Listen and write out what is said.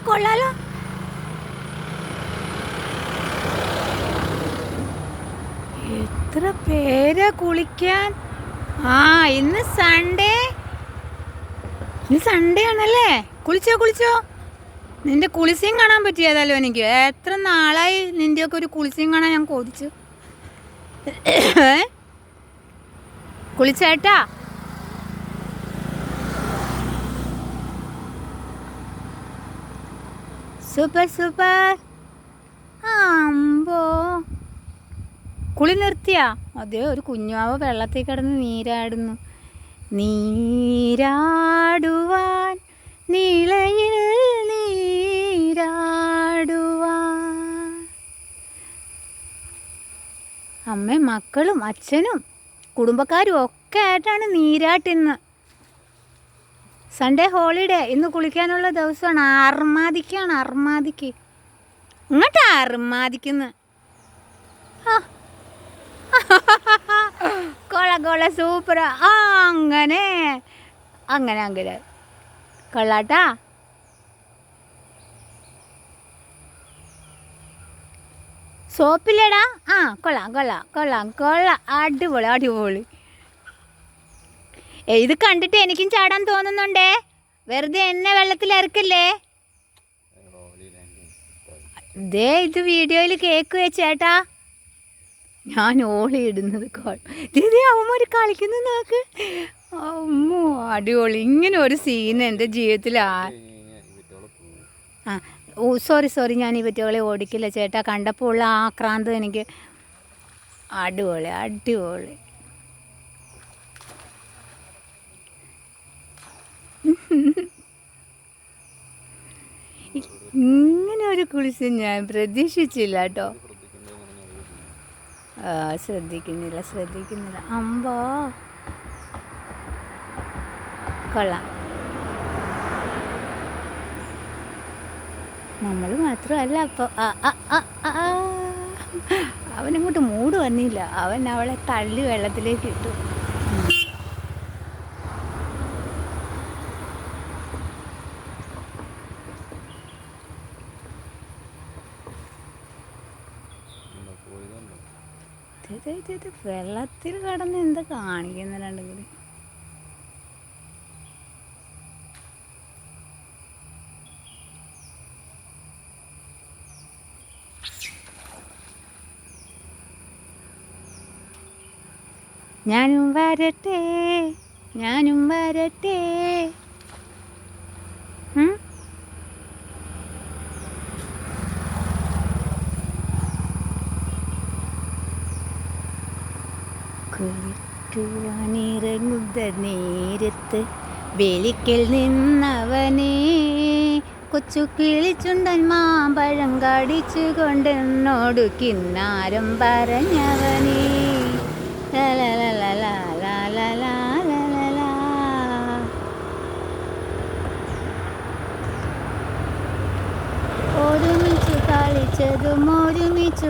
കൊള്ളാലോ. എത്ര പേരാ കുളിക്കാൻ. ഇന്ന് സൺഡേ ആണല്ലേ. കുളിച്ചോ. നിന്റെ കുളിസിയും കാണാൻ പറ്റിയതല്ലോ എനിക്ക്. എത്ര നാളായി നിന്റെയൊക്കെ ഒരു കുളിസിയും കാണാൻ ഞാൻ കൊതിച്ചു. കുളിച്ചേട്ടാ. സൂപ്പർ. അമ്പോ, കുളി നിർത്തിയാ? അതേ, ഒരു കുഞ്ഞാവ വെള്ളത്തിൽ കിടന്ന് നീരാടുന്നു. നീരാടുവാൻ നീളയിൽ നീരാടുവാൻ. അമ്മയും മക്കളും അച്ഛനും കുടുംബക്കാരും ഒക്കെ ആയിട്ടാണ് നീരാട്ടിന്ന്. Sunday holiday. ഇന്ന് കുളിക്കാനുള്ള ദിവസമാണ്. അർമാദിക്ക് ഇങ്ങോട്ടാ അർമാദിക്കുന്നു. കൊള്ള സൂപ്പർ. അങ്ങനെ കൊള്ളാട്ടാ. സോപ്പില്ലേടാ? കൊള്ളാം. അടിപൊളി. ഇത് കണ്ടിട്ട് എനിക്കും ചാടാൻ തോന്നുന്നുണ്ടേ. വെറുതെ എന്നെ വെള്ളത്തിൽ ഇറക്കല്ലേ. ഇത് വീഡിയോയിൽ കേക്ക് ചേട്ടാ. ഞാൻ ഓളി ഇടുന്നത് അവന്മാർ കളിക്കുന്നു നോക്ക്. അമ്മോ, അടിപൊളി. ഇങ്ങനെ ഒരു സീൻ എൻ്റെ ജീവിതത്തിൽ സോറി ഞാൻ ഈ പറ്റിയോളെ ഓടിക്കില്ല ചേട്ടാ. കണ്ടപ്പോൾ ഉള്ള ആക്രാന്തം എനിക്ക്. അടിപൊളി. ഇങ്ങനെ ഒരു കുളിച്ച് ഞാൻ പ്രതീക്ഷിച്ചില്ല കേട്ടോ. ശ്രദ്ധിക്കുന്നില്ല. അമ്പോ, കൊള്ളാം. നമ്മൾ മാത്രമല്ല. അപ്പോൾ അവനങ്ങോട്ട് മൂട് വന്നില്ല. അവൻ അവളെ തള്ളി വെള്ളത്തിലേക്ക് ഇട്ടു. വെള്ളത്തിൽ കടന്ന് എന്താ കാണിക്കുന്ന രണ്ടും. ഞാനും വരട്ടെ. കുളിക്കുവാനിറങ്ങുന്ന നേരത്ത് വെളിക്കൽ നിന്നവനെ കൊച്ചു കിളിച്ചുണ്ടൻ മാമ്പഴം കടിച്ചു കൊണ്ടെന്നോട് കിന്നാരം പറഞ്ഞവനെ. ഒരുമിച്ച് കളിച്ചതും ഒരുമിച്ച്